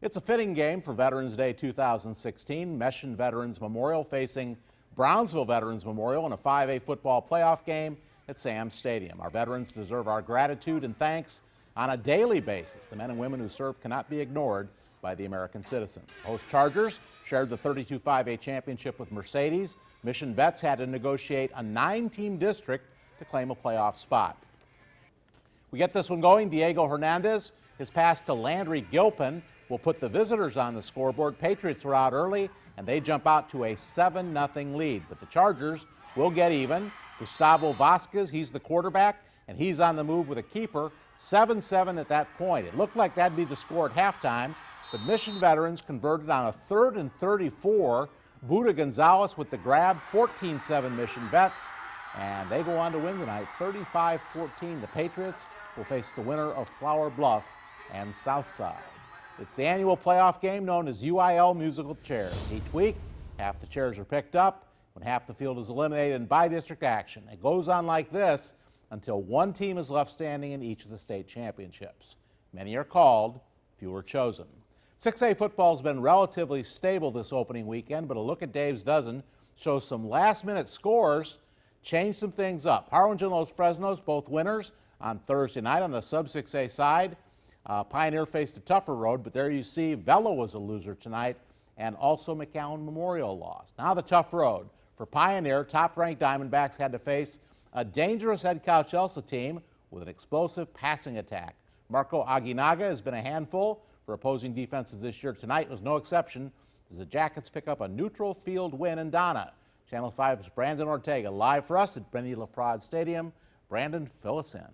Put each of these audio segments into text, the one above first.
It's a fitting game for Veterans Day 2016. Mession Veterans Memorial facing Brownsville Veterans Memorial in a 5A football playoff game at Sam Stadium. Our veterans deserve our gratitude and thanks on a daily basis. The men and women who serve cannot be ignored by the American citizens. Host Chargers shared the 32 5A championship with Mercedes. Mission Vets had to negotiate a 9-team district to claim a playoff spot. We get this one going. Diego Hernandez, his pass to Landry Gilpin will put the visitors on the scoreboard. Patriots were out early, and they jump out to a 7-0 lead. But the Chargers will get even. Gustavo Vasquez, he's the quarterback, and he's on the move with a keeper. 7-7 at that point. It looked like that'd be the score at halftime, but Mission Veterans converted on a 3rd and 34. Buda Gonzalez with the grab, 14-7 Mission Vets, and they go on to win tonight, 35-14. The Patriots will face the winner of Flower Bluff and Southside. It's the annual playoff game known as UIL Musical Chairs. Each week, half the chairs are picked up when half the field is eliminated in by-district action. It goes on like this until one team is left standing in each of the state championships. Many are called, few are chosen. 6A football has been relatively stable this opening weekend, but a look at Dave's dozen shows some last-minute scores change some things up. Harlingen and Los Fresnos, both winners on Thursday night on the sub-6A side. Pioneer faced a tougher road, but there you see Vela was a loser tonight, and also McAllen Memorial lost. Now the tough road. For Pioneer, top-ranked Diamondbacks had to face a dangerous Edinburg Chelsea team with an explosive passing attack. Marco Aguinaga has been a handful for opposing defenses this year. Tonight was no exception as the Jackets pick up a neutral field win in Donna. Channel 5's Brandon Ortega live for us at Benny-LaPrade Stadium. Brandon, fill us in.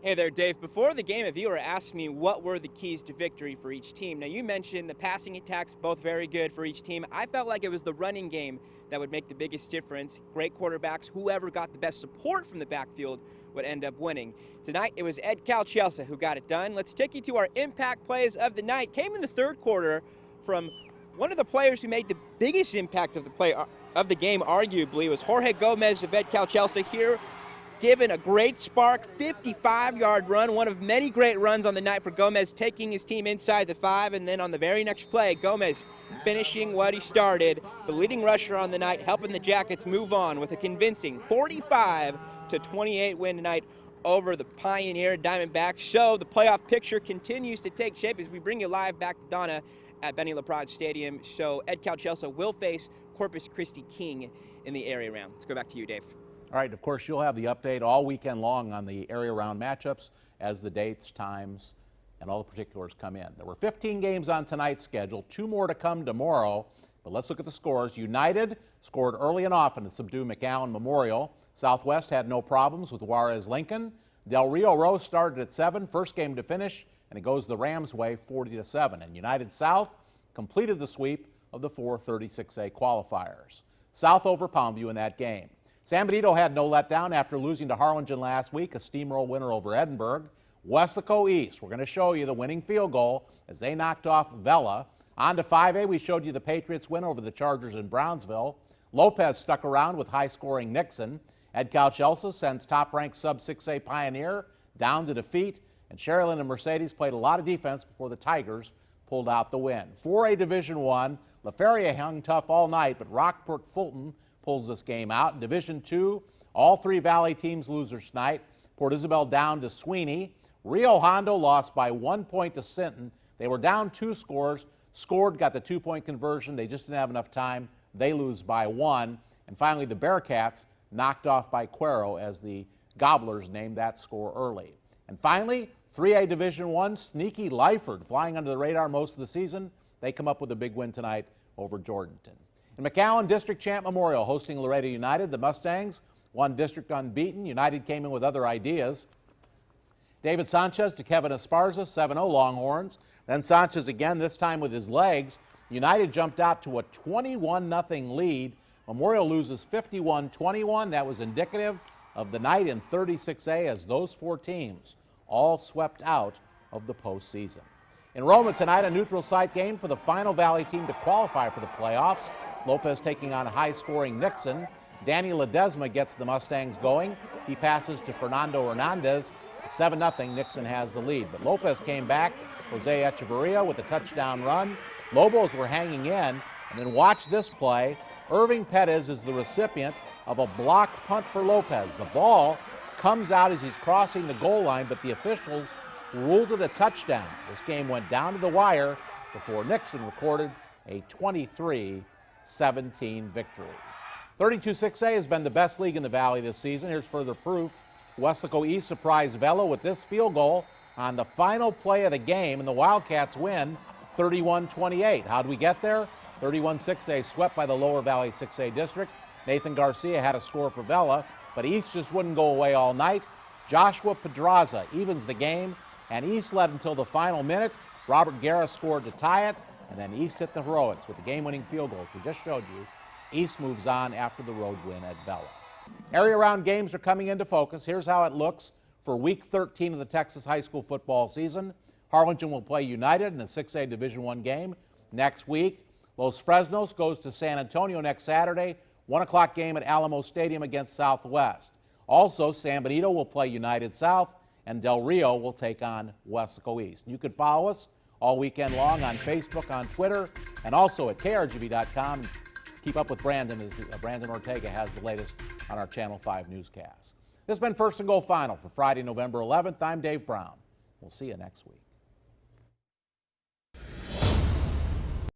Hey there, Dave. Before the game, a viewer asked me what were the keys to victory for each team. Now, you mentioned the passing attacks, both very good for each team. I felt like it was the running game that would make the biggest difference. Great quarterbacks, whoever got the best support from the backfield would end up winning. Tonight, it was Edinburg Chelsea who got it done. Let's take you to our impact plays of the night. Came in the third quarter from one of the players who made the biggest impact of the game, arguably, was Jorge Gomez of Edinburg Chelsea here. Given a great spark, 55-yard run, one of many great runs on the night for Gomez, taking his team inside the 5, and then on the very next play, Gomez finishing what he started, the leading rusher on the night, helping the Jackets move on with a convincing 45-28 win tonight over the Pioneer Diamondbacks. So the playoff picture continues to take shape as we bring you live back to Donna at Benny-LaPrade Stadium. So Edinburg Chelsea will face Corpus Christi King in the area round. Let's go back to you, Dave. All right, of course, you'll have the update all weekend long on the area round matchups as the dates, times, and all the particulars come in. There were 15 games on tonight's schedule, 2 more to come tomorrow, but let's look at the scores. United scored early and often to subdue McAllen Memorial. Southwest had no problems with Juarez Lincoln. Del Rio Rose started at 7, first game to finish, and it goes the Rams' way 40-7. And United South completed the sweep of the 436A qualifiers. South over Palmview in that game. San Benito had no letdown after losing to Harlingen last week, a steamroll winner over Edinburg. Weslaco East, we're going to show you the winning field goal as they knocked off Vela. On to 5A, we showed you the Patriots win over the Chargers in Brownsville. Lopez stuck around with high-scoring Nixon. Edinburg Chelsea sends top-ranked sub-6A Pioneer down to defeat, and Sharyland and Mercedes played a lot of defense before the Tigers pulled out the win. 4A Division I, Feria hung tough all night, but Rockport-Fulton pulls this game out. In Division II, all 3 Valley teams losers tonight. Port Isabel down to Sweeny. Rio Hondo lost by 1 point to Sinton. They were down 2 scores, scored, got the 2-point conversion. They just didn't have enough time. They lose by 1. And finally, the Bearcats knocked off by Cuero as the Gobblers named that score early. And finally, 3A Division I, sneaky Lyford, flying under the radar most of the season. They come up with a big win tonight over Jourdanton. In McAllen, District Champ Memorial hosting Laredo United. The Mustangs won district unbeaten. United came in with other ideas. David Sanchez to Kevin Esparza, 7-0 Longhorns. Then Sanchez again, this time with his legs. United jumped out to a 21-0 lead. Memorial loses 51-21. That was indicative of the night in 36A as those 4 teams all swept out of the postseason. In Roma tonight, a neutral site game for the final Valley team to qualify for the playoffs. Lopez taking on high-scoring Nixon. Danny Ledesma gets the Mustangs going. He passes to Fernando Hernandez. 7-0, Nixon has the lead. But Lopez came back Jose Echeverria with a touchdown run. Lobos were hanging in, and then watch this play. Irving Pettis is the recipient of a blocked punt for Lopez. The ball comes out as he's crossing the goal line, but the officials ruled it a touchdown. This game went down to the wire before Nixon recorded a 23-17 victory. 32-6A has been the best league in the Valley this season. Here's further proof. Weslaco East surprised Vela with this field goal on the final play of the game, and the Wildcats win 31-28. How'd we get there? 31-6A swept by the Lower Valley 6A district. Nathan Garcia had a score for Vela, but East just wouldn't go away all night. Joshua Pedraza evens the game, and East led until the final minute. Robert Guerra scored to tie it, and then East hit the heroics with the game-winning field goals we just showed you. East moves on after the road win at Vela. Area round games are coming into focus. Here's how it looks for Week 13 of the Texas high school football season. Harlingen will play United in a 6A Division I game next week. Los Fresnos goes to San Antonio next Saturday, 1 o'clock game at Alamo Stadium against Southwest. Also, San Benito will play United South, and Del Rio will take on Weslaco East. You can follow us all weekend long on Facebook, on Twitter, and also at krgv.com. Keep up with Brandon as Brandon Ortega has the latest on our Channel 5 newscasts. This has been First and Goal Final for Friday, November 11th. I'm Dave Brown. We'll see you next week.